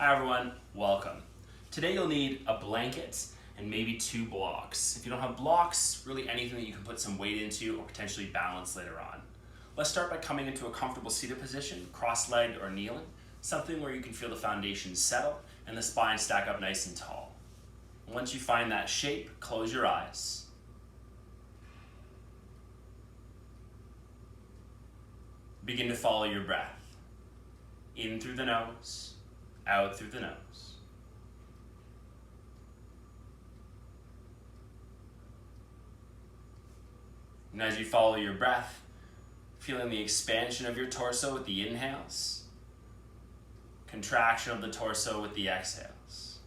Hi everyone, welcome. Today you'll need a blanket and maybe 2 blocks. If you don't have blocks, really anything that you can put some weight into or potentially balance later on. Let's start by coming into a comfortable seated position, cross-legged or kneeling, something where you can feel the foundation settle and the spine stack up nice and tall. Once you find that shape, close your eyes. Begin to follow your breath. In through the nose, out through the nose. And as you follow your breath, feeling the expansion of your torso with the inhales, contraction of the torso with the exhales.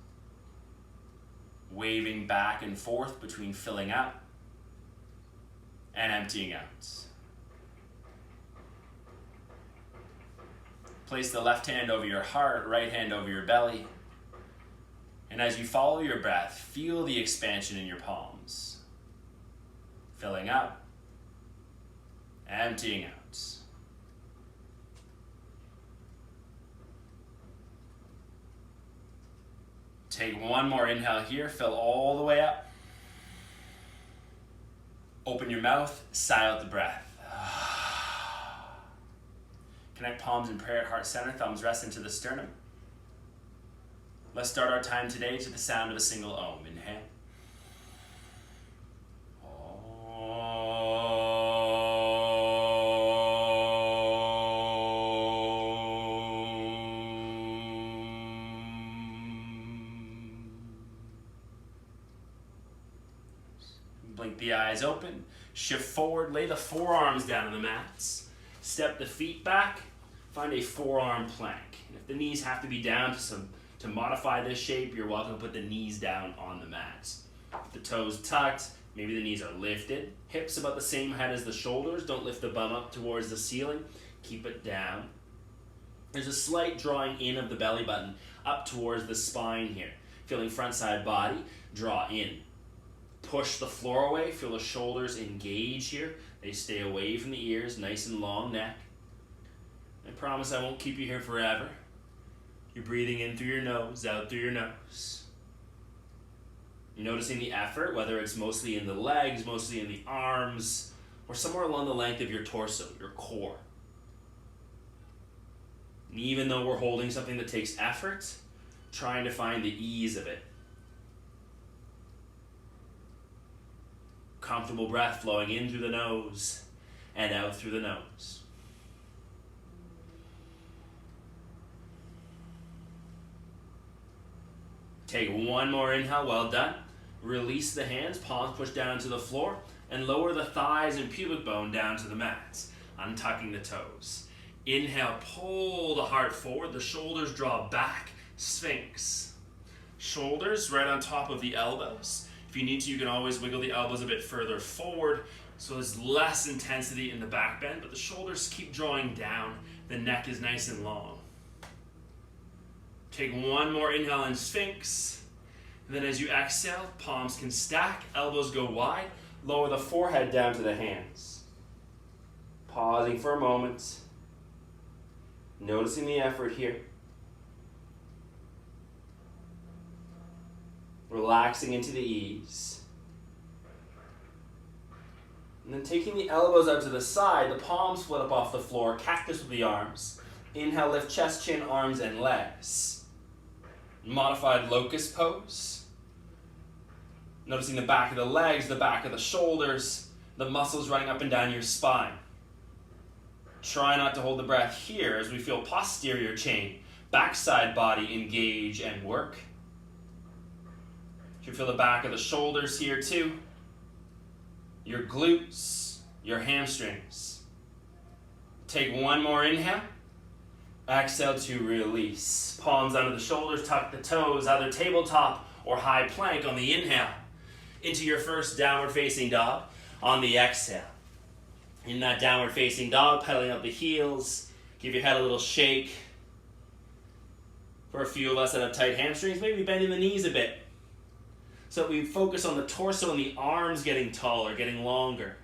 Waving back and forth between filling up and emptying out. Place the left hand over your heart, right hand over your belly. And as you follow your breath, feel the expansion in your palms. Filling up, emptying out. Take one more inhale here, fill all the way up. Open your mouth, sigh out the breath. Connect palms in prayer at heart center, thumbs rest into the sternum. Let's start our time today to the sound of a single Om. Inhale. Blink the eyes open, shift forward, lay the forearms down on the mats. Step the feet back, find a forearm plank. And if the knees have to be down to modify this shape, you're welcome to put the knees down on the mat. The toes tucked, maybe the knees are lifted. Hips about the same height as the shoulders. Don't lift the bum up towards the ceiling. Keep it down. There's a slight drawing in of the belly button up towards the spine here. Feeling front side body, draw in. Push the floor away, feel the shoulders engage here. They stay away from the ears, nice and long neck. I promise I won't keep you here forever. You're breathing in through your nose, out through your nose. You're noticing the effort, whether it's mostly in the legs, mostly in the arms, or somewhere along the length of your torso, your core. And even though we're holding something that takes effort, trying to find the ease of it. Comfortable breath flowing in through the nose and out through the nose. Take one more inhale, well done. Release the hands, palms push down to the floor, and lower the thighs and pubic bone down to the mat, untucking the toes. Inhale, pull the heart forward, the shoulders draw back, Sphinx. Shoulders right on top of the elbows. If you need to, you can always wiggle the elbows a bit further forward, so there's less intensity in the back bend, but the shoulders keep drawing down. The neck is nice and long. Take one more inhale in Sphinx. And then as you exhale, palms can stack, elbows go wide, lower the forehead down to the hands. Pausing for a moment. Noticing the effort here. Relaxing into the ease. And then taking the elbows out to the side, the palms flip up off the floor, cactus with the arms. Inhale, lift chest, chin, arms, and legs. Modified locust pose. Noticing the back of the legs, the back of the shoulders, the muscles running up and down your spine. Try not to hold the breath here as we feel posterior chain, backside body engage and work. You can feel the back of the shoulders here too. Your glutes, your hamstrings. Take one more inhale. Exhale to release. Palms under the shoulders, tuck the toes, either tabletop or high plank on the inhale. Into your first downward facing dog on the exhale. In that downward facing dog, pedaling up the heels. Give your head a little shake. For a few of us that have tight hamstrings, maybe bending the knees a bit. So we focus on the torso and the arms getting taller, getting longer.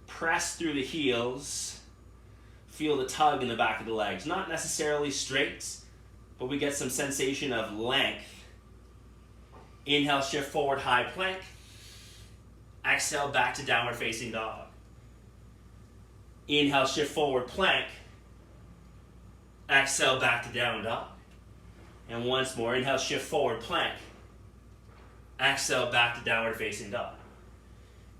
Press through the heels. Feel the tug in the back of the legs. Not necessarily straight, but we get some sensation of length. Inhale, shift forward, high plank. Exhale, back to downward facing dog. Inhale, shift forward, plank. Exhale, back to down dog. And once more, inhale, shift forward, plank. Exhale, back to downward facing dog.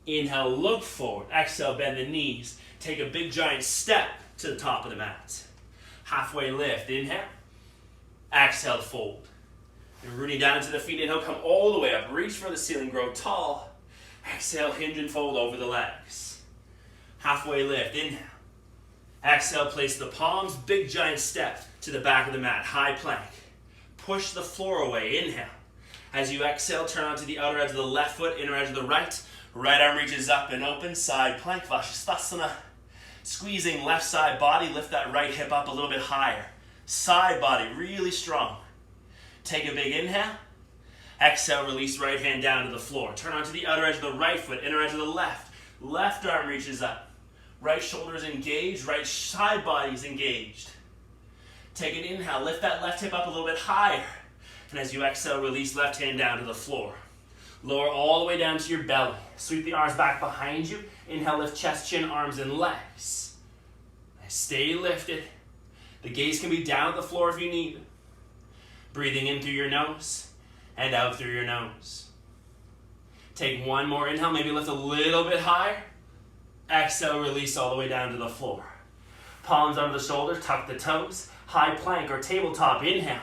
Inhale, look forward. Exhale, bend the knees. Take a big giant step to the top of the mat. Halfway lift, inhale. Exhale, fold. And rooting down into the feet, inhale, come all the way up. Reach for the ceiling, grow tall. Exhale, hinge and fold over the legs. Halfway lift, inhale. Exhale, place the palms, big giant step to the back of the mat, high plank. Push the floor away, inhale. As you exhale, turn onto the outer edge of the left foot, inner edge of the right. Right arm reaches up and open, side plank, Savasana. Squeezing left side body, lift that right hip up a little bit higher. Side body, really strong. Take a big inhale. Exhale, release right hand down to the floor. Turn onto the outer edge of the right foot, inner edge of the left. Left arm reaches up. Right shoulder is engaged, right side body is engaged. Take an inhale, lift that left hip up a little bit higher. And as you exhale, release left hand down to the floor. Lower all the way down to your belly. Sweep the arms back behind you. Inhale, lift chest, chin, arms, and legs. Stay lifted. The gaze can be down at the floor if you need. Breathing in through your nose and out through your nose. Take one more inhale, maybe lift a little bit higher. Exhale, release all the way down to the floor. Palms under the shoulders, tuck the toes. High plank or tabletop, inhale.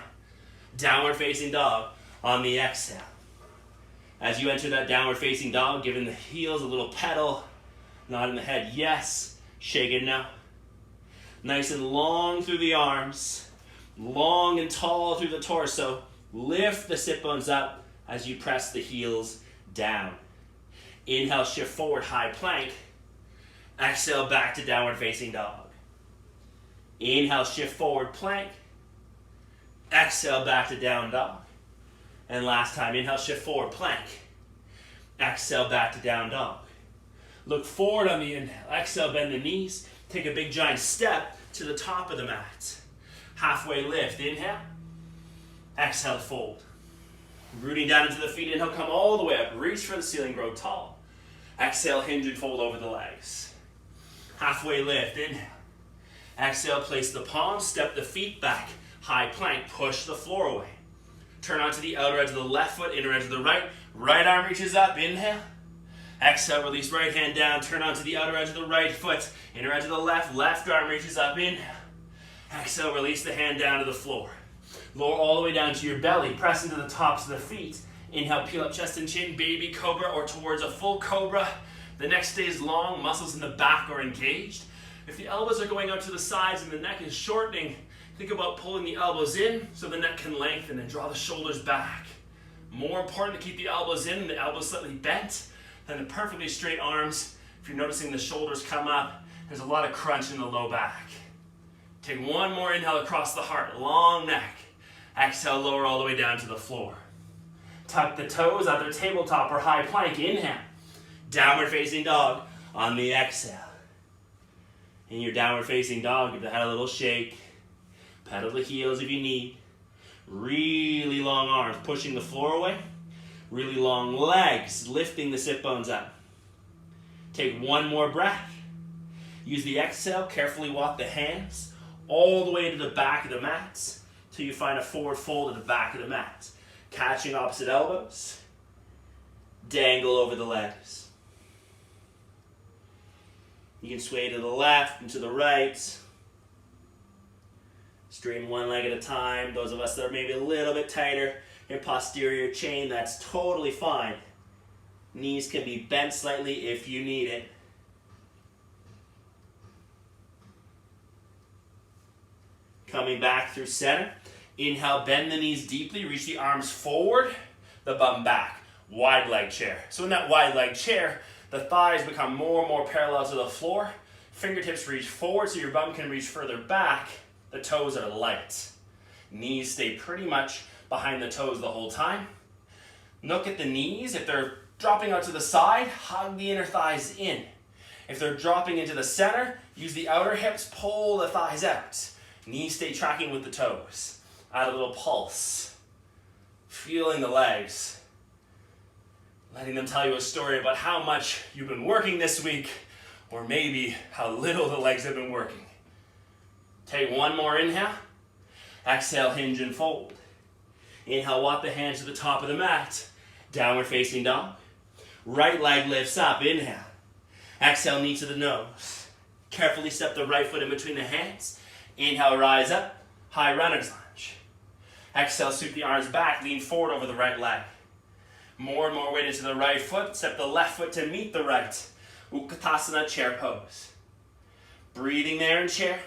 Downward facing dog on the exhale. As you enter that downward facing dog, giving the heels a little pedal, nodding the head yes, shake it no. Nice and long through the arms, long and tall through the torso. Lift the sit bones up as you press the heels down. Inhale, shift forward, high plank. Exhale, back to downward facing dog. Inhale, shift forward, plank. Exhale, back to down dog. And last time, inhale, shift forward, plank. Exhale, back to down dog. Look forward on the inhale. Exhale, bend the knees. Take a big giant step to the top of the mat. Halfway lift, inhale. Exhale, fold. Rooting down into the feet, inhale, come all the way up. Reach for the ceiling, grow tall. Exhale, hinge and fold over the legs. Halfway lift, inhale. Exhale, place the palms, step the feet back. High plank, push the floor away. Turn onto the outer edge of the left foot, inner edge of the right. Right arm reaches up, inhale. Exhale, release right hand down, turn onto the outer edge of the right foot, inner edge of the left. Left arm reaches up, inhale. Exhale, release the hand down to the floor. Lower all the way down to your belly, press into the tops of the feet. Inhale, peel up chest and chin, baby cobra or towards a full cobra. The neck stays long, muscles in the back are engaged. If the elbows are going out to the sides and the neck is shortening, think about pulling the elbows in so the neck can lengthen and draw the shoulders back. More important to keep the elbows in and the elbows slightly bent than the perfectly straight arms. If you're noticing the shoulders come up, there's a lot of crunch in the low back. Take one more inhale across the heart, long neck. Exhale, lower all the way down to the floor. Tuck the toes, either tabletop or high plank. Inhale. Downward facing dog on the exhale. In your downward facing dog, give the head a little shake. Pedal the heels if you need. Really long arms, pushing the floor away. Really long legs, lifting the sit bones up. Take one more breath. Use the exhale, carefully walk the hands all the way to the back of the mat till you find a forward fold at the back of the mat. Catching opposite elbows. Dangle over the legs. You can sway to the left and to the right. Straighten one leg at a time. Those of us that are maybe a little bit tighter, your posterior chain, that's totally fine. Knees can be bent slightly if you need it. Coming back through center. Inhale, bend the knees deeply, reach the arms forward, the bum back. Wide leg chair. So in that wide leg chair, the thighs become more and more parallel to the floor. Fingertips reach forward so your bum can reach further back. The toes are light. Knees stay pretty much behind the toes the whole time. Look at the knees. If they're dropping out to the side, hug the inner thighs in. If they're dropping into the center, use the outer hips, pull the thighs out. Knees stay tracking with the toes. Add a little pulse. Feeling the legs. Letting them tell you a story about how much you've been working this week, or maybe how little the legs have been working. Take one more inhale. Exhale, hinge and fold. Inhale, walk the hands to the top of the mat. Downward facing dog. Right leg lifts up, inhale. Exhale, knee to the nose. Carefully step the right foot in between the hands. Inhale, rise up, high runner's lunge. Exhale, sweep the arms back, lean forward over the right leg. More and more weight into the right foot, step the left foot to meet the right. Utkatasana, chair pose. Breathing there in chair,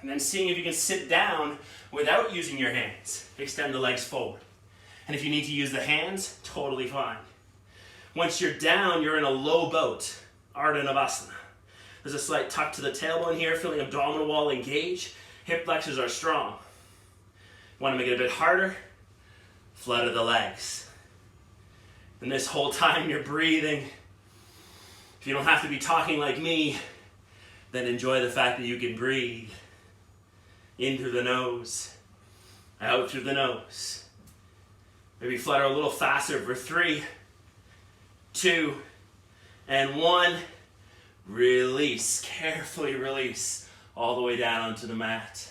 and then seeing if you can sit down without using your hands. Extend the legs forward. And if you need to use the hands, totally fine. Once you're down, you're in a low boat, Ardha Navasana. There's a slight tuck to the tailbone here, feeling abdominal wall engage. Hip flexors are strong. Want to make it a bit harder? Flutter the legs. And this whole time you're breathing. If you don't have to be talking like me, then enjoy the fact that you can breathe. In through the nose, out through the nose. Maybe flutter a little faster for 3, 2, and 1. Release, carefully release all the way down onto the mat.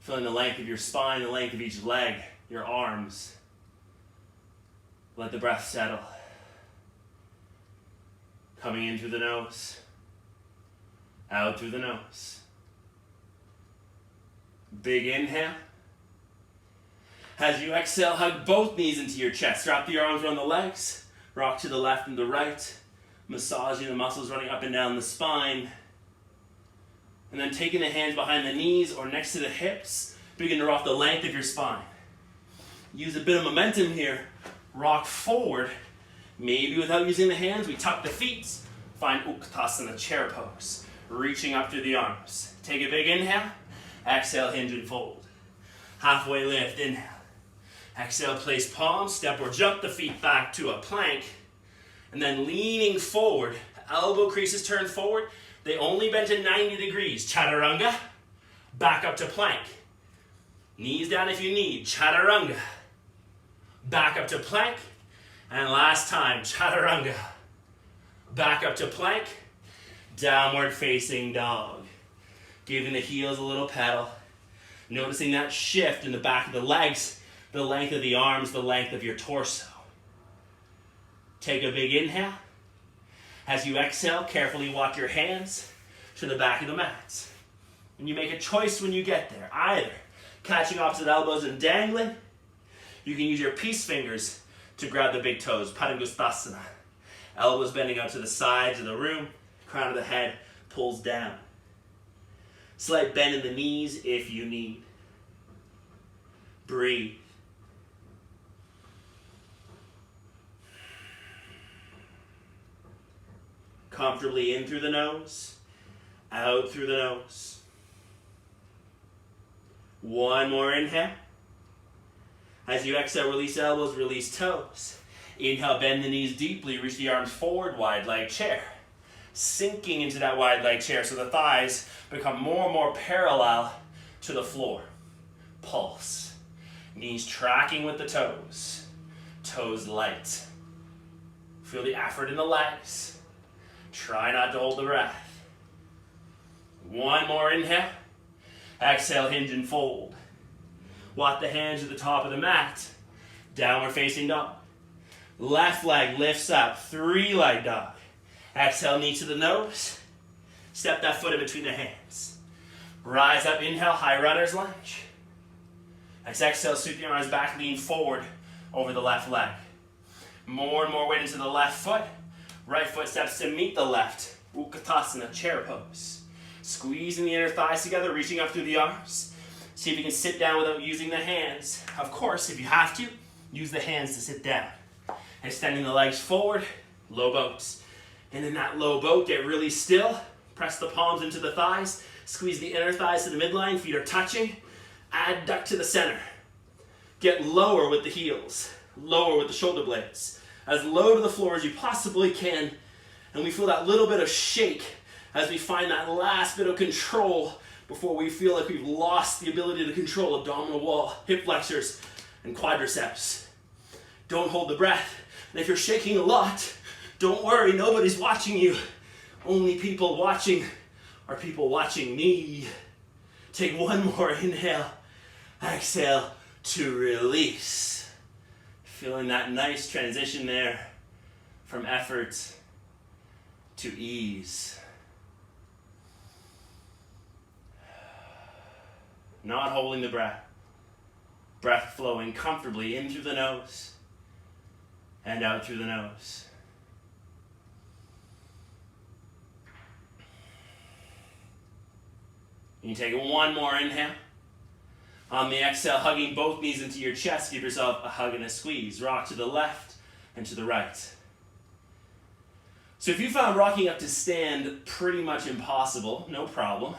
Feeling the length of your spine, the length of each leg, your arms. Let the breath settle. Coming in through the nose, out through the nose. Big inhale. As you exhale, hug both knees into your chest. Wrap the arms around the legs. Rock to the left and the right. Massaging the muscles running up and down the spine. And then taking the hands behind the knees or next to the hips. Begin to rock the length of your spine. Use a bit of momentum here. Rock forward. Maybe without using the hands, we tuck the feet. Find Utkatasana, chair pose. Reaching up through the arms. Take a big inhale. Exhale, hinge and fold. Halfway lift, inhale. Exhale, place palms, step or jump the feet back to a plank. And then leaning forward, elbow creases turn forward. They only bend to 90 degrees. Chaturanga, back up to plank. Knees down if you need, chaturanga. Back up to plank. And last time, chaturanga. Back up to plank. Downward facing dog. Giving the heels a little pedal. Noticing that shift in the back of the legs, the length of the arms, the length of your torso. Take a big inhale. As you exhale, carefully walk your hands to the back of the mat. And you make a choice when you get there. Either catching opposite elbows and dangling. You can use your peace fingers to grab the big toes, Padangusthasana. Elbows bending out to the sides of the room. Crown of the head pulls down. Slight bend in the knees if you need. Breathe. Comfortably in through the nose, out through the nose. One more inhale. As you exhale, release elbows, release toes. Inhale, bend the knees deeply, reach the arms forward, wide leg chair. Sinking into that wide leg chair so the thighs become more and more parallel to the floor. Pulse. Knees tracking with the toes. Toes light. Feel the effort in the legs. Try not to hold the breath. One more inhale. Exhale, hinge and fold. Walk the hands to the top of the mat. Downward facing dog. Left leg lifts up, 3-leg dog. Exhale, knee to the nose. Step that foot in between the hands. Rise up, inhale, high runner's lunge. As exhale, sweep the arms back, lean forward over the left leg. More and more weight into the left foot. Right foot steps to meet the left. Utkatasana, chair pose. Squeezing the inner thighs together, reaching up through the arms. See if you can sit down without using the hands. Of course, if you have to, use the hands to sit down. Extending the legs forward, low boats. And in that low boat, get really still. Press the palms into the thighs. Squeeze the inner thighs to the midline. Feet are touching. Adduct to the center. Get lower with the heels. Lower with the shoulder blades. As low to the floor as you possibly can. And we feel that little bit of shake as we find that last bit of control before we feel like we've lost the ability to control abdominal wall, hip flexors, and quadriceps. Don't hold the breath. And if you're shaking a lot, don't worry, nobody's watching you. Only people watching are people watching me. Take one more inhale. Exhale to release. Feeling that nice transition there from effort to ease. Not holding the breath. Breath flowing comfortably in through the nose and out through the nose. You take one more inhale. On the exhale, hugging both knees into your chest, give yourself a hug and a squeeze. Rock to the left and to the right. So if you found rocking up to stand pretty much impossible, no problem.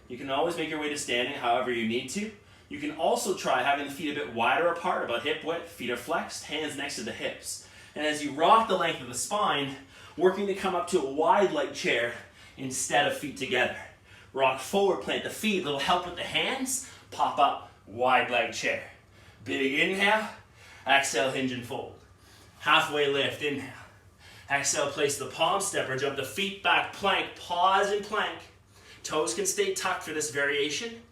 You can always make your way to standing however you need to. You can also try having the feet a bit wider apart, about hip width, feet are flexed, hands next to the hips. And as you rock the length of the spine, working to come up to a wide leg chair instead of feet together. Rock forward, plant the feet, little help with the hands, pop up, wide leg chair. Big inhale, exhale, hinge and fold. Halfway lift, inhale. Exhale, place the palm step or jump the feet back, plank, pause in plank. Toes can stay tucked for this variation.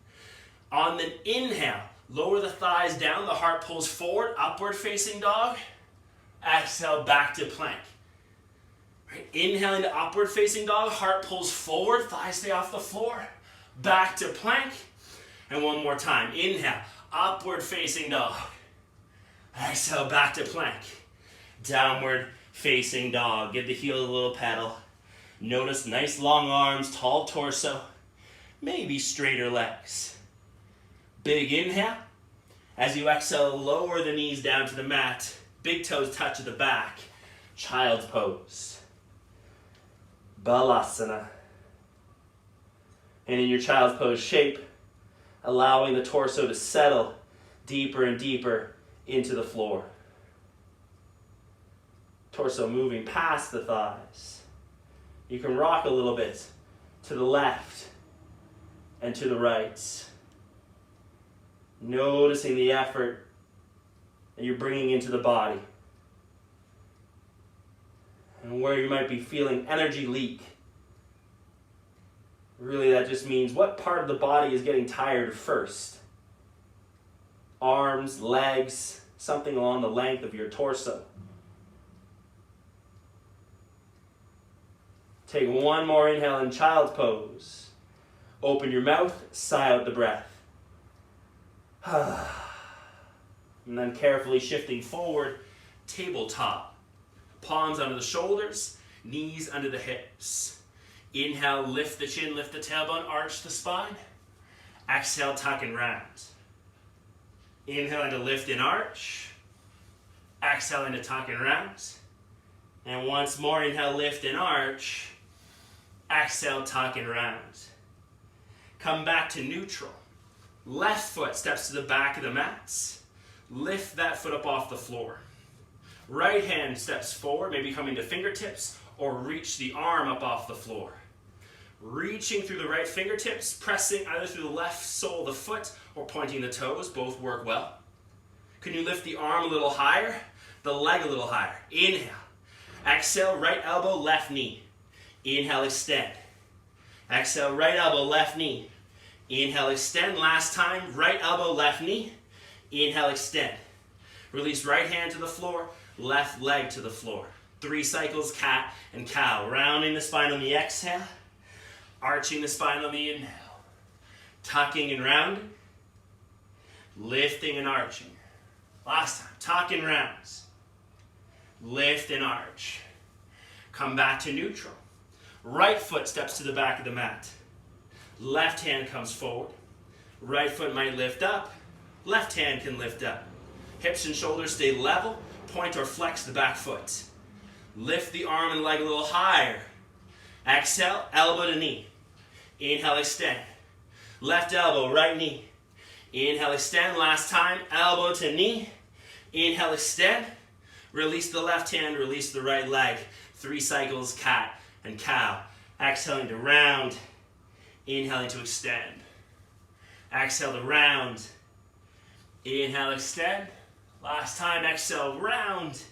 On the inhale, lower the thighs down, the heart pulls forward, upward facing dog. Exhale, back to plank. Right. Inhaling to upward facing dog, heart pulls forward, thighs stay off the floor. Back to plank. And one more time. Inhale, upward facing dog. Exhale, back to plank. Downward facing dog. Give the heel a little pedal. Notice nice long arms, tall torso, maybe straighter legs. Big inhale. As you exhale, lower the knees down to the mat. Big toes touch at the back. Child's pose. Balasana. And in your child's pose shape, allowing the torso to settle deeper and deeper into the floor. Torso moving past the thighs. You can rock a little bit to the left and to the right. Noticing the effort that you're bringing into the body. And where you might be feeling energy leak. Really, that just means what part of the body is getting tired first. Arms, legs, something along the length of your torso. Take one more inhale in child's pose. Open your mouth, sigh out the breath. And then carefully shifting forward, tabletop. Palms under the shoulders, knees under the hips. Inhale, lift the chin, lift the tailbone, arch the spine. Exhale, tuck and round. Inhaling to lift and arch. Exhaling to tuck and round. And once more, inhale, lift and arch. Exhale, tuck and round. Come back to neutral. Left foot steps to the back of the mats. Lift that foot up off the floor. Right hand steps forward, maybe coming to fingertips, or reach the arm up off the floor. Reaching through the right fingertips, pressing either through the left sole of the foot or pointing the toes, both work well. Can you lift the arm a little higher, the leg a little higher? Inhale. Exhale, right elbow, left knee. Inhale, extend. Exhale, right elbow, left knee. Inhale, extend. Last time, right elbow, left knee. Inhale, extend. Release right hand to the floor, left leg to the floor. 3 cycles, cat and cow. Rounding the spine on the exhale, arching the spine on the inhale. Tucking and rounding, lifting and arching. Last time, tuck and rounds. Lift and arch. Come back to neutral. Right foot steps to the back of the mat. Left hand comes forward. Right foot might lift up. Left hand can lift up. Hips and shoulders stay level. Point or flex the back foot. Lift the arm and leg a little higher. Exhale, elbow to knee. Inhale, extend. Left elbow, right knee. Inhale, extend. Last time, elbow to knee. Inhale, extend. Release the left hand, release the right leg. 3 cycles, cat and cow. Exhaling to round. Inhaling to extend. Exhale to round. Inhale, extend. Last time, exhale, round.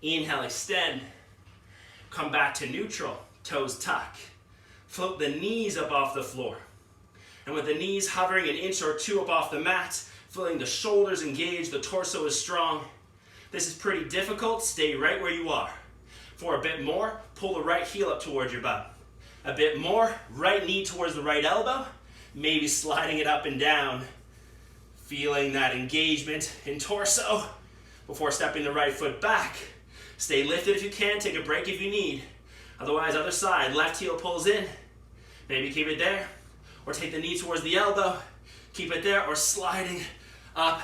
Inhale, extend. Come back to neutral, toes tuck. Float the knees up off the floor. And with the knees hovering an inch or two up off the mat, feeling the shoulders engaged, the torso is strong. This is pretty difficult, stay right where you are. For a bit more, pull the right heel up towards your butt. A bit more, right knee towards the right elbow, maybe sliding it up and down. Feeling that engagement in torso before stepping the right foot back. Stay lifted if you can, take a break if you need. Otherwise, other side, left heel pulls in. Maybe keep it there, or take the knee towards the elbow. Keep it there, or sliding up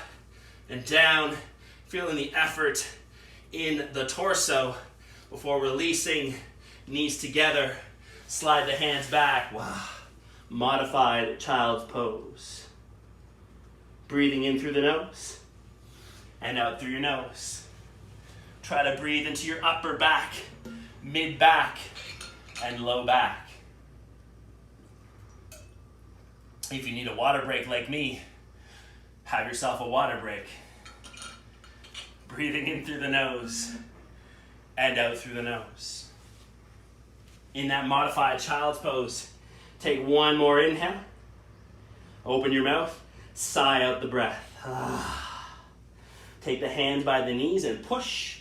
and down. Feeling the effort in the torso before releasing, knees together. Slide the hands back. Wow. Modified child's pose. Breathing in through the nose and out through your nose. Try to breathe into your upper back, mid back, and low back. If you need a water break like me, have yourself a water break. Breathing in through the nose and out through the nose. In that modified child's pose, take one more inhale. Open your mouth, sigh out the breath. Take the hands by the knees and push.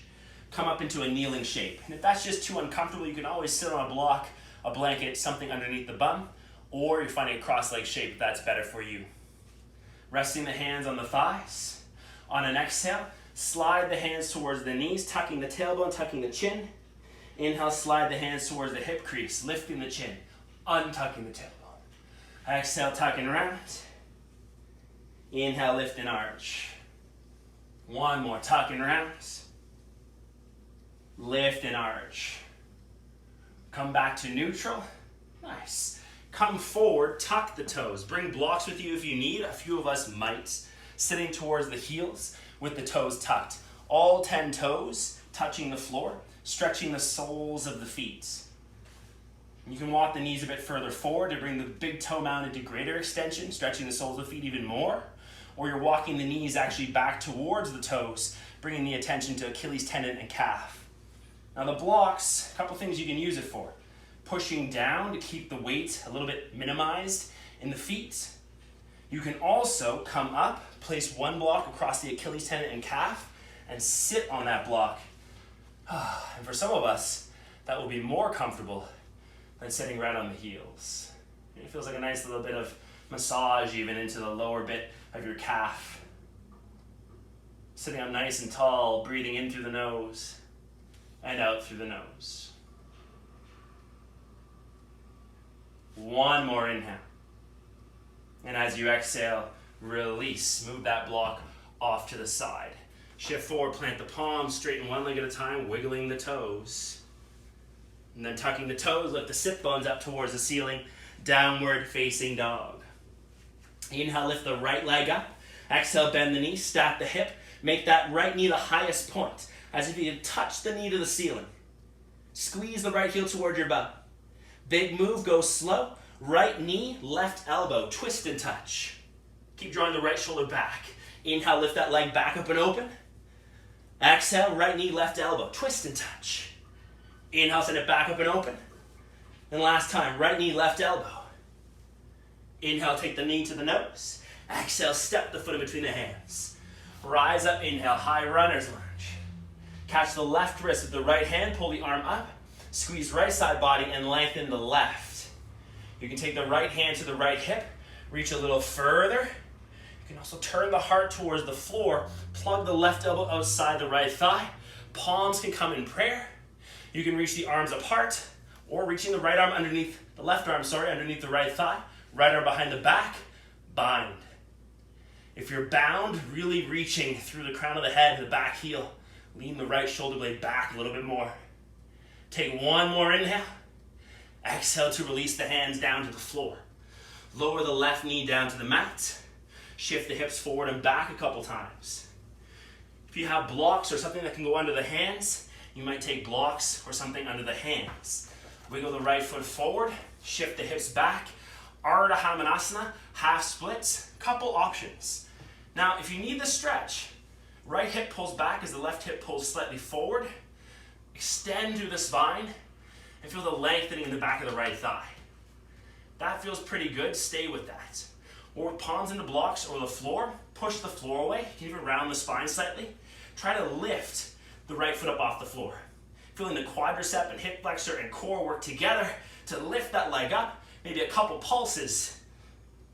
Come up into a kneeling shape. And if that's just too uncomfortable, you can always sit on a block, a blanket, something underneath the bum, or you're finding a cross-leg shape if that's better for you. Resting the hands on the thighs. On an exhale, slide the hands towards the knees, tucking the tailbone, tucking the chin. Inhale, slide the hands towards the hip crease, lifting the chin, untucking the tailbone. Exhale, tuck and round. Inhale, lift and arch. One more, tuck and round. Lift and arch. Come back to neutral. Nice. Come forward, tuck the toes. Bring blocks with you if you need. A few of us might. Sitting towards the heels with the toes tucked. All 10 toes touching the floor, stretching the soles of the feet. You can walk the knees a bit further forward to bring the big toe mound into greater extension, stretching the soles of the feet even more. Or you're walking the knees actually back towards the toes, bringing the attention to Achilles tendon and calf. Now the blocks, a couple things you can use it for. Pushing down to keep the weight a little bit minimized in the feet. You can also come up, place one block across the Achilles tendon and calf, and sit on that block. And for some of us, that will be more comfortable than sitting right on the heels. It feels like a nice little bit of massage even into the lower bit of your calf. Sitting up nice and tall, breathing in through the nose and out through the nose. One more inhale. And as you exhale, release. Move that block off to the side. Shift forward, plant the palms, straighten one leg at a time, wiggling the toes. And then tucking the toes, lift the sit bones up towards the ceiling, downward facing dog. Inhale, lift the right leg up. Exhale, bend the knee, stack the hip. Make that right knee the highest point, as if you had touched the knee to the ceiling. Squeeze the right heel toward your butt. Big move, go slow. Right knee, left elbow, twist and touch. Keep drawing the right shoulder back. Inhale, lift that leg back up and open. Exhale, right knee, left elbow, twist and touch. Inhale, send it back up and open. And last time, right knee, left elbow. Inhale, take the knee to the nose. Exhale, step the foot in between the hands. Rise up, inhale, high runner's lunge. Catch the left wrist with the right hand, pull the arm up. Squeeze right side body and lengthen the left. You can take the right hand to the right hip, reach a little further. You can also turn the heart towards the floor, plug the left elbow outside the right thigh. Palms can come in prayer. You can reach the arms apart, or reaching the right arm underneath, the left arm, underneath the right thigh. Right arm behind the back, bind. If you're bound, really reaching through the crown of the head, the back heel, lean the right shoulder blade back a little bit more. Take one more inhale. Exhale to release the hands down to the floor. Lower the left knee down to the mat. Shift the hips forward and back a couple times. If you have blocks or something that can go under the hands, you might take blocks or something under the hands. Wiggle the right foot forward, shift the hips back, Ardha Hamanasana, half splits, couple options. Now, if you need the stretch, right hip pulls back as the left hip pulls slightly forward. Extend through the spine and feel the lengthening in the back of the right thigh. That feels pretty good, stay with that. Or with palms into blocks or the floor, push the floor away, you can even round the spine slightly. Try to lift the right foot up off the floor. Feeling the quadricep and hip flexor and core work together to lift that leg up, maybe a couple pulses.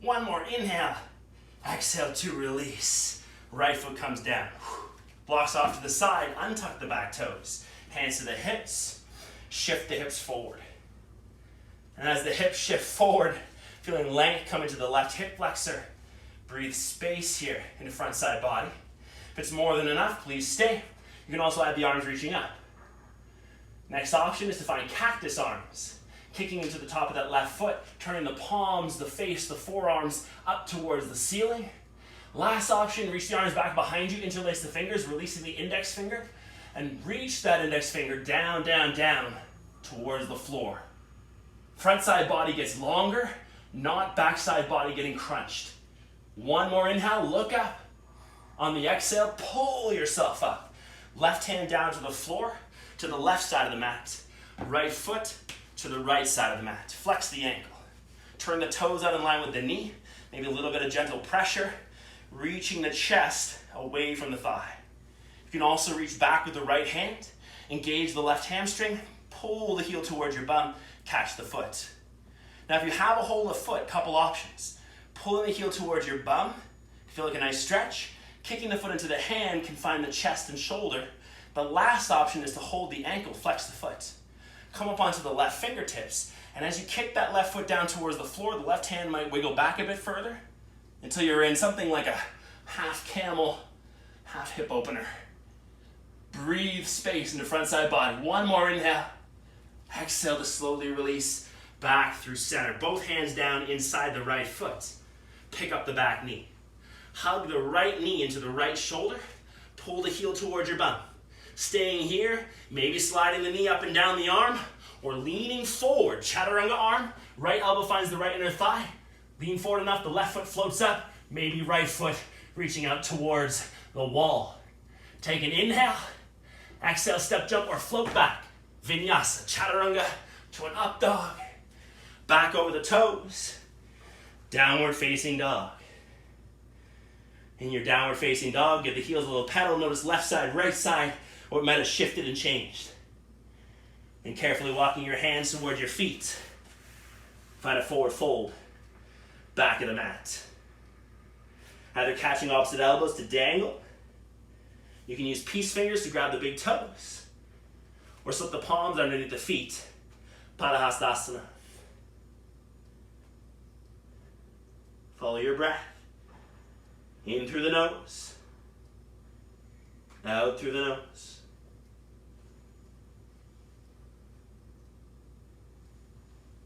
One more inhale, exhale to release. Right foot comes down. Blocks off to the side, untuck the back toes. Hands to the hips, shift the hips forward. And as the hips shift forward, feeling length come into the left hip flexor. Breathe space here in the front side body. If it's more than enough, please stay. You can also add the arms reaching up. Next option is to find cactus arms. Kicking into the top of that left foot, turning the palms, the face, the forearms up towards the ceiling. Last option, reach the arms back behind you, interlace the fingers, releasing the index finger, and reach that index finger down, down, down towards the floor. Front side body gets longer, not back side body getting crunched. One more inhale, look up. On the exhale, pull yourself up. Left hand down to the floor, to the left side of the mat. Right foot to the right side of the mat. Flex the ankle. Turn the toes out in line with the knee. Maybe a little bit of gentle pressure. Reaching the chest away from the thigh. You can also reach back with the right hand. Engage the left hamstring. Pull the heel towards your bum. Catch the foot. Now if you have a hold of foot, couple options. Pulling the heel towards your bum. Feel like a nice stretch. Kicking the foot into the hand can find the chest and shoulder. The last option is to hold the ankle, flex the foot. Come up onto the left fingertips, and as you kick that left foot down towards the floor, the left hand might wiggle back a bit further until you're in something like a half camel, half hip opener. Breathe space in the front side body. One more inhale. Exhale to slowly release back through center. Both hands down inside the right foot. Pick up the back knee. Hug the right knee into the right shoulder. Pull the heel towards your bum. Staying here, maybe sliding the knee up and down the arm, or leaning forward. Chaturanga arm, right elbow finds the right inner thigh. Lean forward enough, the left foot floats up. Maybe right foot reaching out towards the wall. Take an inhale. Exhale, step jump or float back. Vinyasa, chaturanga to an up dog. Back over the toes. Downward facing dog. In your downward facing dog, give the heels a little pedal. Notice left side, right side, what might have shifted and changed. And carefully walking your hands towards your feet. Find a forward fold. Back of the mat. Either catching opposite elbows to dangle. You can use peace fingers to grab the big toes. Or slip the palms underneath the feet. Padahastasana. Follow your breath. In through the nose. Out through the nose.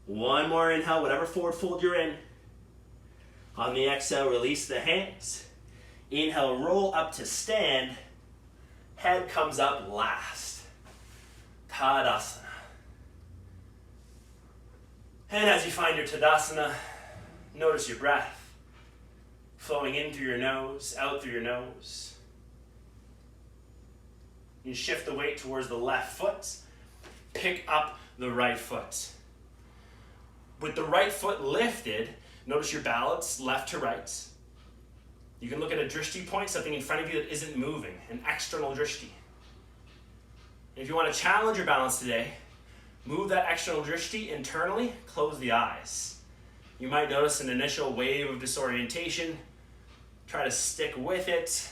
One more inhale, whatever forward fold you're in. On the exhale, release the hands. Inhale, roll up to stand. Head comes up last. Tadasana. And as you find your Tadasana, notice your breath. Flowing in through your nose, out through your nose. You shift the weight towards the left foot. Pick up the right foot. With the right foot lifted, notice your balance left to right. You can look at a drishti point, something in front of you that isn't moving, an external drishti. If you want to challenge your balance today, move that external drishti internally, close the eyes. You might notice an initial wave of disorientation. Try to stick with it.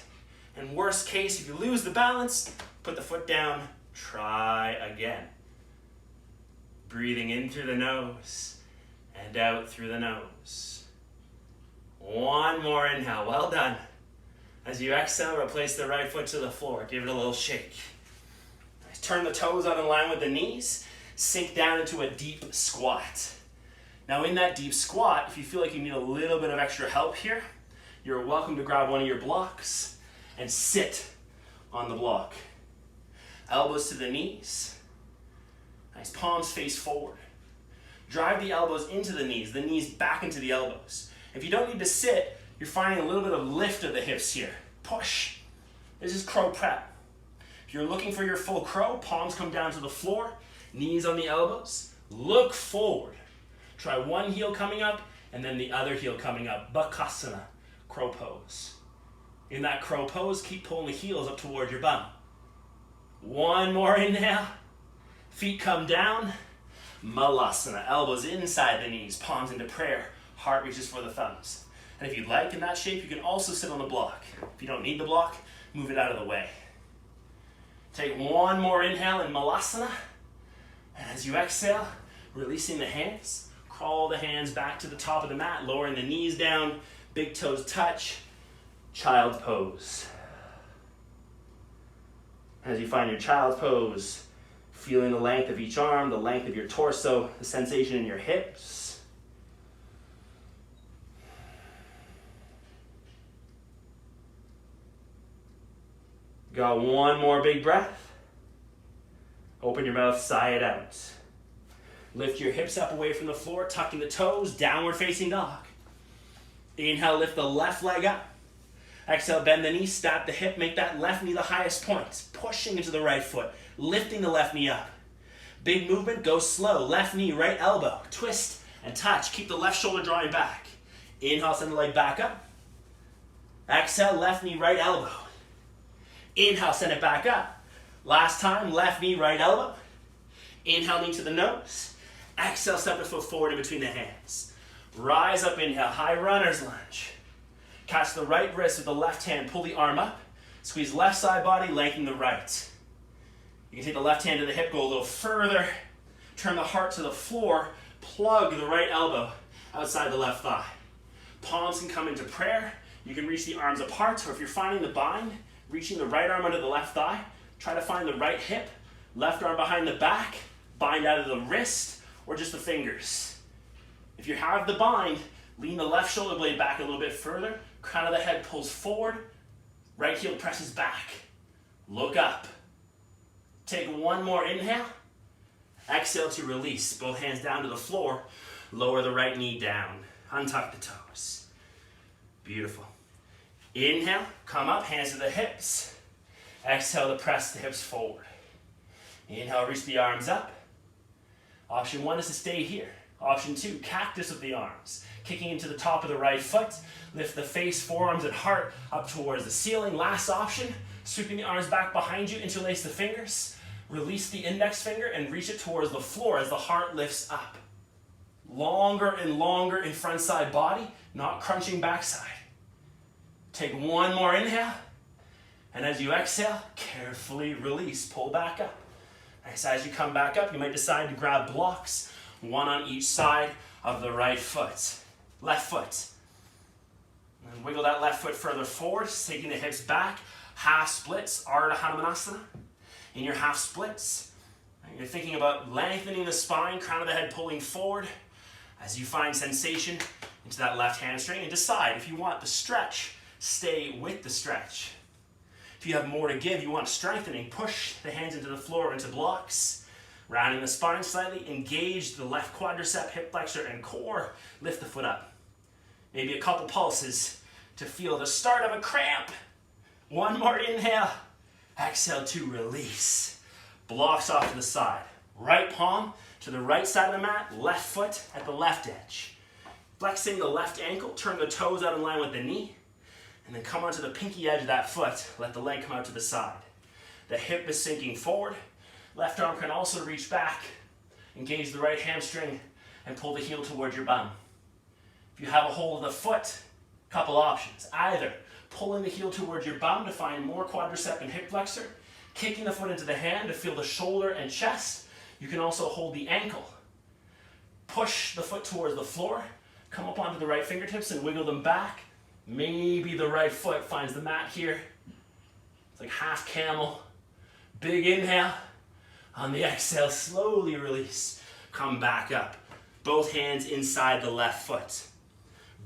And worst case, if you lose the balance, put the foot down, try again. Breathing in through the nose and out through the nose. One more inhale, well done. As you exhale, replace the right foot to the floor. Give it a little shake. Turn the toes out in line with the knees. Sink down into a deep squat. Now in that deep squat, if you feel like you need a little bit of extra help here, you're welcome to grab one of your blocks and sit on the block. Elbows to the knees. Nice palms face forward. Drive the elbows into the knees back into the elbows. If you don't need to sit, you're finding a little bit of lift of the hips here. Push. This is crow prep. If you're looking for your full crow, palms come down to the floor, knees on the elbows. Look forward. Try one heel coming up and then the other heel coming up. Bakasana, crow pose. In that crow pose, keep pulling the heels up toward your bum. One more inhale. Feet come down. Malasana, elbows inside the knees, palms into prayer, heart reaches for the thumbs. And if you'd like, in that shape, you can also sit on the block. If you don't need the block, move it out of the way. Take one more inhale in Malasana. And as you exhale, releasing the hands, crawl the hands back to the top of the mat, lowering the knees down, big toes touch, child pose. As you find your child pose, feeling the length of each arm, the length of your torso, the sensation in your hips. Got one more big breath. Open your mouth, sigh it out. Lift your hips up away from the floor, tucking the toes, downward facing dog. Inhale, lift the left leg up. Exhale, bend the knee, snap the hip, make that left knee the highest point. Pushing into the right foot, lifting the left knee up. Big movement, go slow. Left knee, right elbow, twist and touch. Keep the left shoulder drawing back. Inhale, send the leg back up. Exhale, left knee, right elbow. Inhale, send it back up. Last time, left knee, right elbow. Inhale, knee to the nose. Exhale, step the foot forward in between the hands. Rise up, inhale, high runner's lunge. Catch the right wrist with the left hand, pull the arm up. Squeeze left side body, lengthen the right. You can take the left hand to the hip, go a little further. Turn the heart to the floor, plug the right elbow outside the left thigh. Palms can come into prayer. You can reach the arms apart, or if you're finding the bind, reaching the right arm under the left thigh, try to find the right hip, left arm behind the back, bind out of the wrist, or just the fingers. If you have the bind, lean the left shoulder blade back a little bit further, crown of the head pulls forward, right heel presses back. Look up. Take one more inhale. Exhale to release. Both hands down to the floor. Lower the right knee down. Untuck the toes. Beautiful. Inhale, come up, hands to the hips. Exhale to press the hips forward. Inhale, reach the arms up. Option one is to stay here. Option two, cactus with the arms. Kicking into the top of the right foot. Lift the face, forearms and heart up towards the ceiling. Last option, sweeping the arms back behind you, interlace the fingers. Release the index finger and reach it towards the floor as the heart lifts up. Longer and longer in front side body, not crunching backside. Take one more inhale. And as you exhale, carefully release, pull back up. Nice, as you come back up, you might decide to grab blocks, one on each side of the right foot. Left foot. And wiggle that left foot further forward, taking the hips back. Half splits, Ardha Hanumanasana. In your half splits, you're thinking about lengthening the spine, crown of the head pulling forward as you find sensation into that left hamstring, and decide if you want the stretch, stay with the stretch. If you have more to give, you want strengthening, push the hands into the floor, into blocks. Rounding the spine slightly, engage the left quadricep, hip flexor, and core. Lift the foot up. Maybe a couple pulses to feel the start of a cramp. One more inhale. Exhale to release. Blocks off to the side. Right palm to the right side of the mat, left foot at the left edge. Flexing the left ankle, turn the toes out in line with the knee. And then come onto the pinky edge of that foot. Let the leg come out to the side. The hip is sinking forward. Left arm can also reach back. Engage the right hamstring and pull the heel toward your bum. If you have a hold of the foot, couple options. Either pulling the heel towards your bum to find more quadricep and hip flexor, kicking the foot into the hand to feel the shoulder and chest. You can also hold the ankle. Push the foot towards the floor, come up onto the right fingertips and wiggle them back. Maybe the right foot finds the mat here. It's like half camel. Big inhale. On the exhale, slowly release. Come back up. Both hands inside the left foot.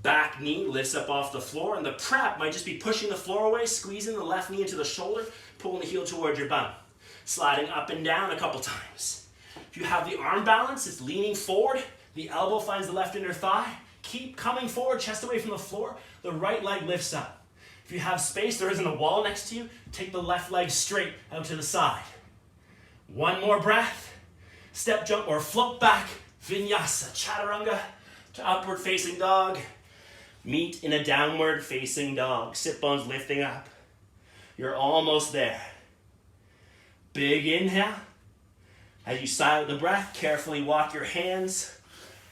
Back knee lifts up off the floor, and the prep might just be pushing the floor away, squeezing the left knee into the shoulder, pulling the heel towards your bum. Sliding up and down a couple times. If you have the arm balance, it's leaning forward, The elbow finds the left inner thigh. Keep coming forward, chest away from the floor. The right leg lifts up. If you have space, there isn't a wall next to you, take the left leg straight out to the side. One more breath. Step, jump, or float back. Vinyasa, chaturanga, to upward facing dog. Meet in a downward facing dog. Sit bones lifting up. You're almost there. Big inhale. As you sigh out the breath, carefully walk your hands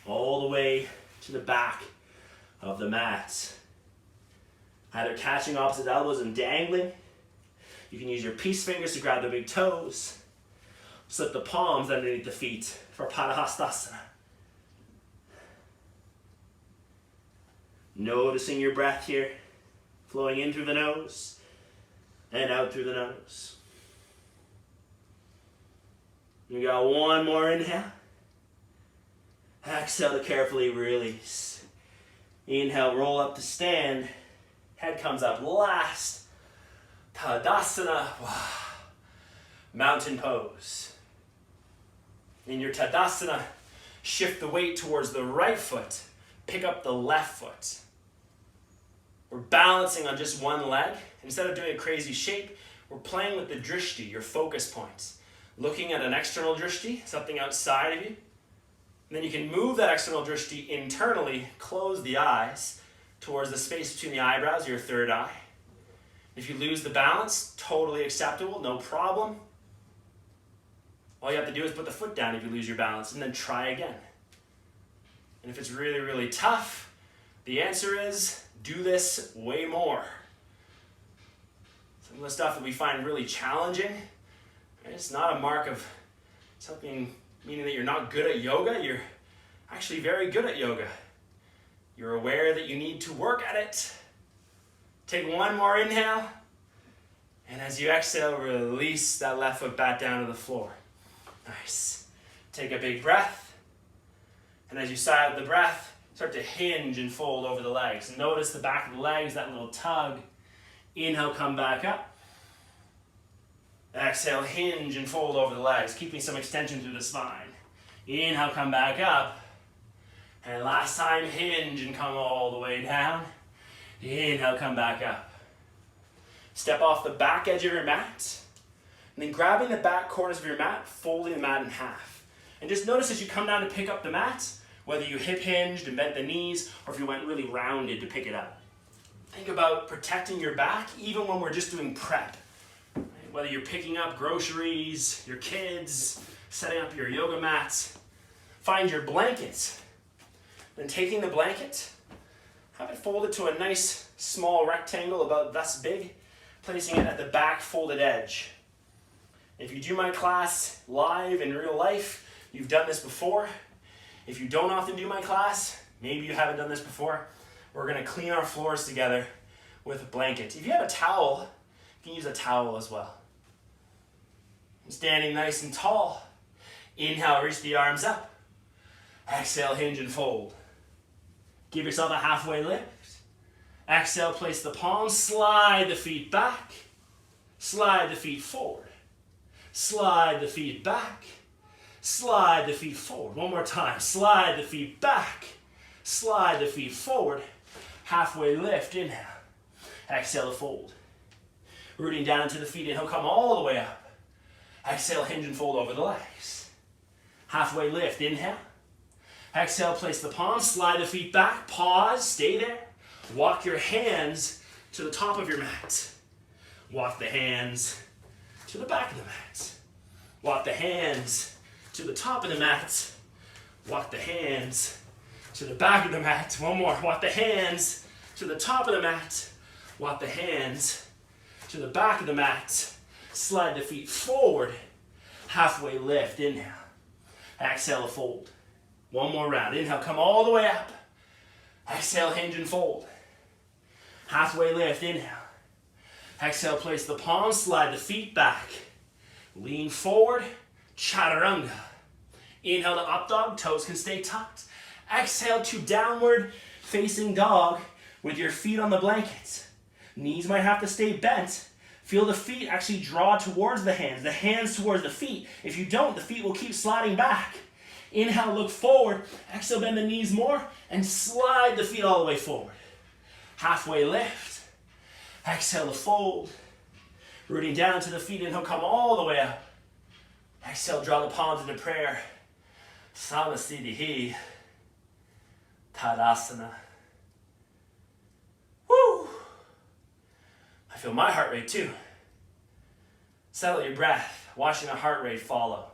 all the way to the back of the mat. Either catching opposite elbows and dangling. You can use your peace fingers to grab the big toes. Slip the palms underneath the feet for Padahastasana. Noticing your breath here, flowing in through the nose and out through the nose. You got one more inhale. Exhale to carefully release. Inhale, roll up to stand. Head comes up last. Tadasana. Mountain pose. In your Tadasana, shift the weight towards the right foot. Pick up the left foot. We're balancing on just one leg. Instead of doing a crazy shape, we're playing with the drishti, your focus points. Looking at an external drishti, something outside of you. And then you can move that external drishti internally, close the eyes towards the space between the eyebrows, your third eye. If you lose the balance, totally acceptable, no problem. All you have to do is put the foot down if you lose your balance and then try again. And if it's really, really tough, the answer is do this way more. Some of the stuff that we find really challenging, it's not a mark of something meaning that you're not good at yoga. You're actually very good at yoga. You're aware that you need to work at it. Take one more inhale. And as you exhale, release that left foot back down to the floor. Nice. Take a big breath. And as you sigh out the breath, start to hinge and fold over the legs. Notice the back of the legs, that little tug. Inhale, come back up. Exhale, hinge and fold over the legs, keeping some extension through the spine. Inhale, come back up. And last time, hinge and come all the way down. Inhale, come back up. Step off the back edge of your mat. And then grabbing the back corners of your mat, folding the mat in half. And just notice as you come down to pick up the mat, whether you hip hinged and bent the knees, or if you went really rounded to pick it up. Think about protecting your back, even when we're just doing prep. Whether you're picking up groceries, your kids, setting up your yoga mats. Find your blanket. Then taking the blanket, have it folded to a nice small rectangle about thus big, placing it at the back folded edge. If you do my class live in real life, you've done this before. If you don't often do my class, maybe you haven't done this before, we're gonna clean our floors together with a blanket. If you have a towel, you can use a towel as well. Standing nice and tall. Inhale, reach the arms up. Exhale, hinge and fold. Give yourself a halfway lift. Exhale, place the palms, slide the feet back. Slide the feet forward. Slide the feet back. Slide the feet forward. One more time. Slide the feet back. Slide the feet forward. Halfway lift, inhale. Exhale to fold. Rooting down into the feet, inhale, come all the way up. Exhale, hinge and fold over the legs. Halfway lift, inhale. Exhale, place the palms, slide the feet back, pause, stay there. Walk your hands to the top of your mat. Walk the hands to the back of the mat. Walk the hands to the top of the mat. Walk the hands to the back of the mat. One more. Walk the hands to the top of the mat. Walk the hands to the back of the mat. Slide the feet forward. Halfway lift. Inhale. Exhale to fold. One more round. Inhale, come all the way up. Exhale, hinge and fold. Halfway lift. Inhale. Exhale, place the palms, slide the feet back. Lean forward, chaturanga. Inhale to up dog, toes can stay tucked. Exhale to downward facing dog with your feet on the blanket. Knees might have to stay bent. Feel the feet actually draw towards the hands towards the feet. If you don't, the feet will keep sliding back. Inhale, look forward. Exhale, bend the knees more and slide the feet all the way forward. Halfway lift. Exhale to fold. Rooting down to the feet, and he'll come all the way up. Exhale, draw the palms into prayer. Samasthiti, Tadasana. Woo! I feel my heart rate too. Settle your breath, watching the heart rate follow.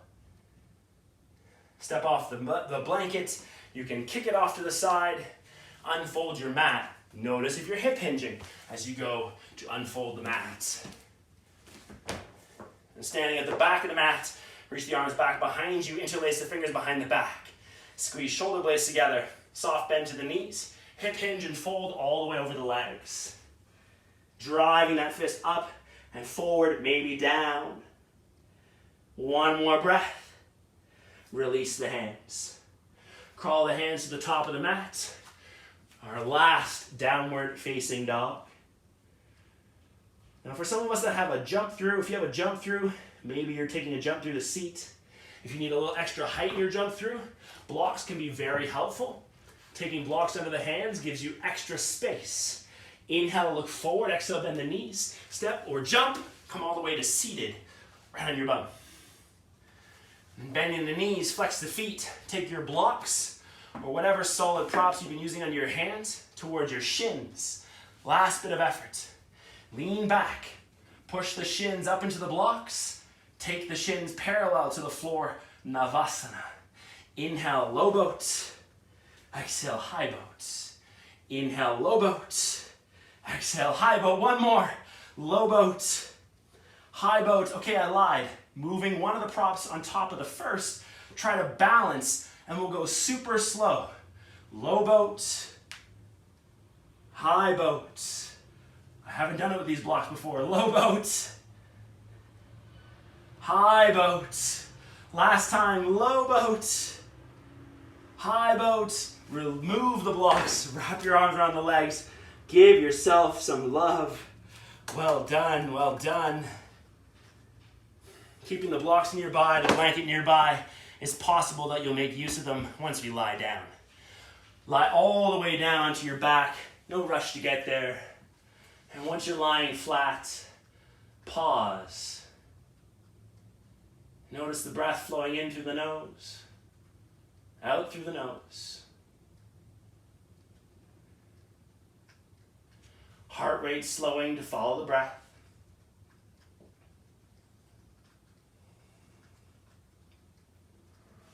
Step off the blanket. You can kick it off to the side. Unfold your mat. Notice if you're hip hinging as you go to unfold the mat. And standing at the back of the mat, reach the arms back behind you, interlace the fingers behind the back. Squeeze shoulder blades together, soft bend to the knees, hip hinge and fold all the way over the legs. Driving that fist up and forward, maybe down. One more breath. Release the hands. Crawl the hands to the top of the mat. Our last downward facing dog. Now for some of us that have a jump through, if you have a jump through, maybe you're taking a jump through the seat. If you need a little extra height in your jump through, blocks can be very helpful. Taking blocks under the hands gives you extra space. Inhale, look forward. Exhale, bend the knees. Step or jump. Come all the way to seated, right on your bum. And bending the knees, flex the feet. Take your blocks or whatever solid props you've been using under your hands towards your shins. Last bit of effort. Lean back. Push the shins up into the blocks. Take the shins parallel to the floor. Navasana. Inhale, low boat. Exhale, high boat. Inhale, low boat. Exhale, high boat. One more. Low boat. High boat. Okay, I lied. Moving one of the props on top of the first. Try to balance, and we'll go super slow. Low boat. High boat. I haven't done it with these blocks before. Low boat. High boat. Last time, low boat. High boat. Remove the blocks. Wrap your arms around the legs. Give yourself some love. Well done, well done. Keeping the blocks nearby, the blanket nearby, it's possible that you'll make use of them once we lie down. Lie all the way down to your back. No rush to get there. And once you're lying flat, pause. Notice the breath flowing in through the nose, out through the nose. Heart rate slowing to follow the breath.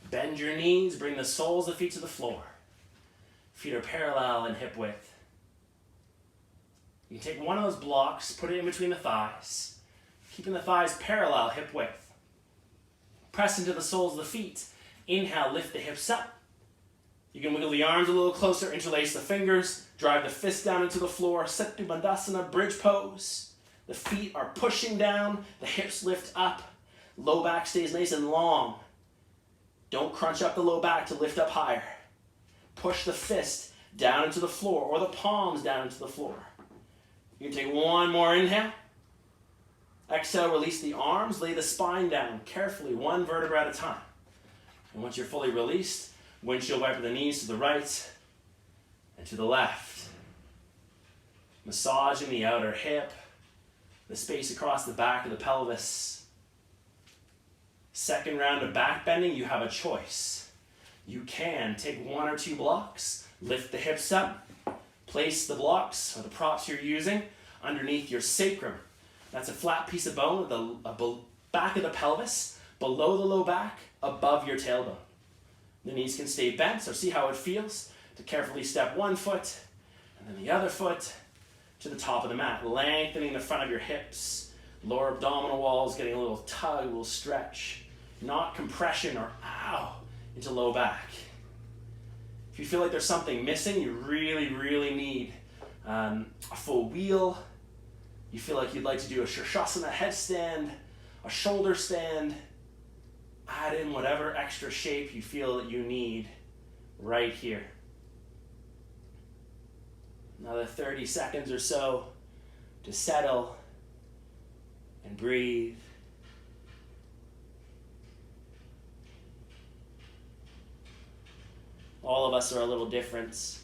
Bend your knees, bring the soles of the feet to the floor. Feet are parallel and hip width. You can take one of those blocks, put it in between the thighs, keeping the thighs parallel, hip width. Press into the soles of the feet. Inhale, lift the hips up. You can wiggle the arms a little closer, interlace the fingers, drive the fist down into the floor, Setu Bandhasana, bridge pose. The feet are pushing down, the hips lift up, low back stays nice and long. Don't crunch up the low back to lift up higher. Push the fist down into the floor or the palms down into the floor. You can take one more inhale. Exhale, release the arms, lay the spine down carefully, one vertebra at a time. And once you're fully released, windshield wiper the knees to the right and to the left. Massaging the outer hip, the space across the back of the pelvis. Second round of back bending, you have a choice. You can take one or two blocks, lift the hips up, place the blocks or the props you're using underneath your sacrum. That's a flat piece of bone at the back of the pelvis, below the low back, above your tailbone. The knees can stay bent, so see how it feels to carefully step one foot and then the other foot to the top of the mat, lengthening the front of your hips, lower abdominal walls, getting a little tug, a little stretch, not compression or ow into low back. If you feel like there's something missing, you really, really need a full wheel. You feel like you'd like to do a Shirshasana headstand, a shoulder stand, add in whatever extra shape you feel that you need right here. Another 30 seconds or so to settle and breathe. All of us are a little different. So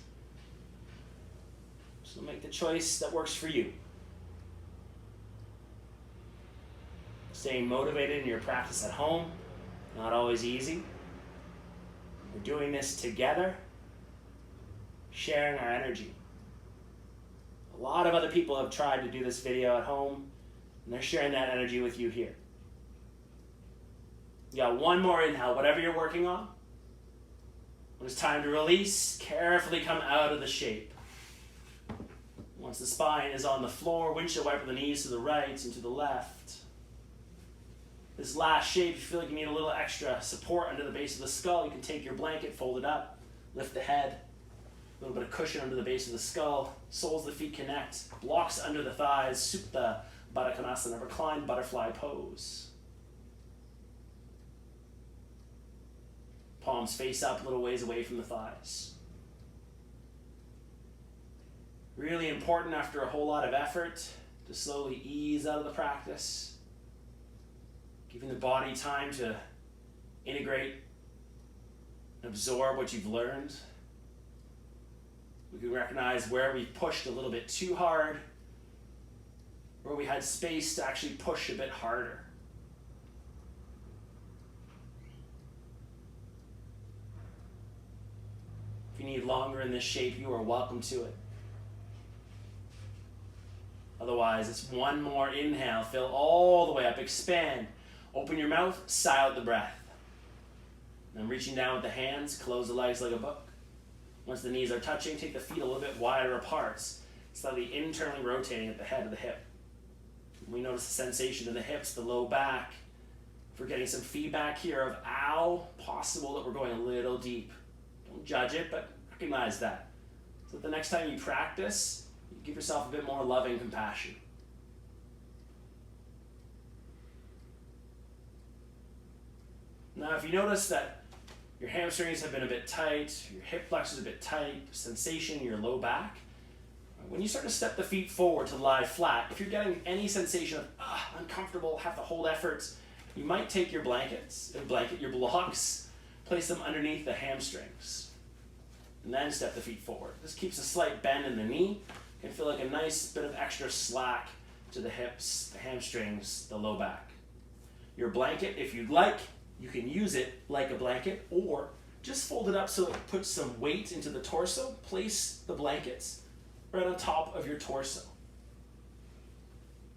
make the choice that works for you. Staying motivated in your practice at home, not always easy. We're doing this together, sharing our energy. A lot of other people have tried to do this video at home, and they're sharing that energy with you here. You got one more inhale, whatever you're working on. When it's time to release, carefully come out of the shape. Once the spine is on the floor, windshield wiper the knees to the right and to the left. This last shape, if you feel like you need a little extra support under the base of the skull, you can take your blanket, fold it up, lift the head, a little bit of cushion under the base of the skull, soles of the feet connect, blocks under the thighs, Supta Baddha Konasana, reclined butterfly pose. Palms face up, a little ways away from the thighs. Really important after a whole lot of effort to slowly ease out of the practice, giving the body time to integrate and absorb what you've learned. We can recognize where we pushed a little bit too hard, where we had space to actually push a bit harder. If you need longer in this shape, you are welcome to it. Otherwise, it's one more inhale. Fill all the way up. Expand. Open your mouth. Sigh out the breath. Then reaching down with the hands, close the legs like a book. Once the knees are touching, take the feet a little bit wider apart, slightly internally rotating at the head of the hip. We notice the sensation in the hips, the low back. If we're getting some feedback here of ow, possible that we're going a little deep. Don't judge it, but recognize that. So the next time you practice, you give yourself a bit more loving compassion. Now, if you notice that your hamstrings have been a bit tight, your hip flexors a bit tight, sensation in your low back, when you start to step the feet forward to lie flat, if you're getting any sensation of uncomfortable, have to hold efforts, you might take your your blocks, place them underneath the hamstrings, and then step the feet forward. This keeps a slight bend in the knee. It can feel like a nice bit of extra slack to the hips, the hamstrings, the low back. Your blanket, if you'd like, you can use it like a blanket, or just fold it up so it puts some weight into the torso. Place the blankets right on top of your torso.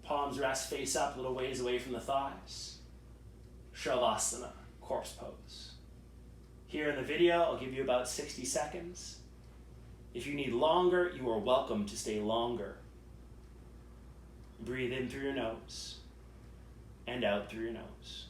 Palms rest face up, a little ways away from the thighs. Savasana, corpse pose. Here in the video, I'll give you about 60 seconds. If you need longer, you are welcome to stay longer. Breathe in through your nose and out through your nose.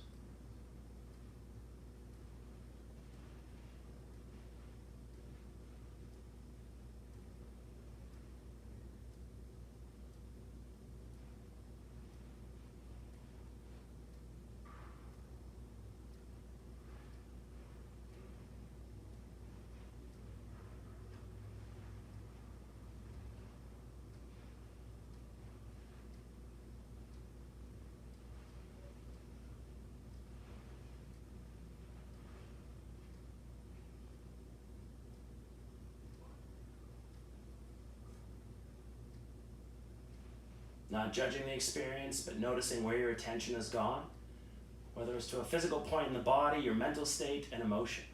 Not judging the experience, but noticing where your attention has gone, whether it's to a physical point in the body, your mental state, and emotion.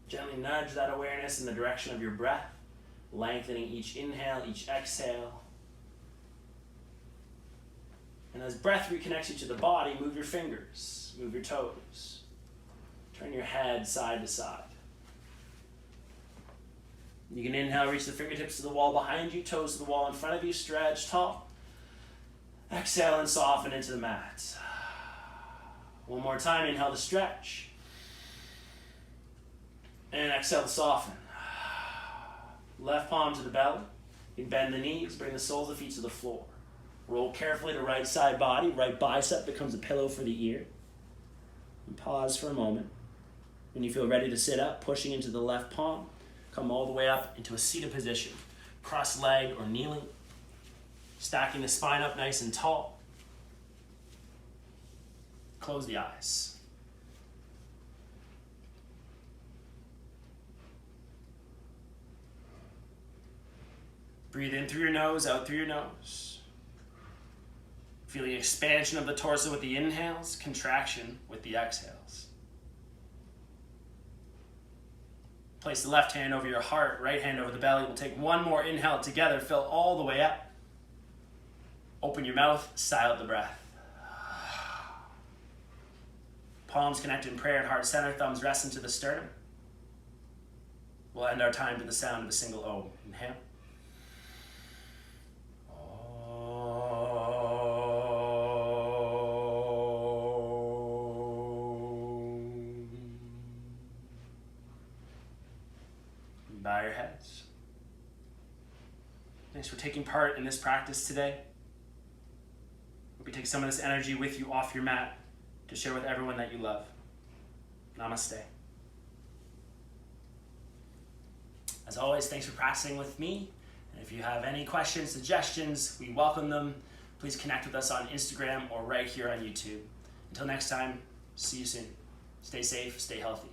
Gently nudge that awareness in the direction of your breath, lengthening each inhale, each exhale. And as breath reconnects you to the body, move your fingers, move your toes. Turn your head side to side. You can inhale, reach the fingertips to the wall behind you, toes to the wall in front of you, stretch tall. Exhale and soften into the mat. One more time, inhale to stretch. And exhale to soften. Left palm to the belly. You can bend the knees, bring the soles of the feet to the floor. Roll carefully to right side body, right bicep becomes a pillow for the ear. And pause for a moment. When you feel ready to sit up, pushing into the left palm. Come all the way up into a seated position, cross leg or kneeling, stacking the spine up nice and tall. Close the eyes. Breathe in through your nose, out through your nose. Feeling expansion of the torso with the inhales, contraction with the exhales. Place the left hand over your heart, right hand over the belly. We'll take one more inhale together, fill all the way up. Open your mouth, sigh out the breath. Palms connect in prayer at heart center, thumbs rest into the sternum. We'll end our time to the sound of a single O. Inhale. Bow your heads. Thanks for taking part in this practice today. Hope you take some of this energy with you off your mat to share with everyone that you love. Namaste. As always, thanks for practicing with me. And if you have any questions, suggestions, we welcome them. Please connect with us on Instagram or right here on YouTube. Until next time, see you soon. Stay safe, stay healthy.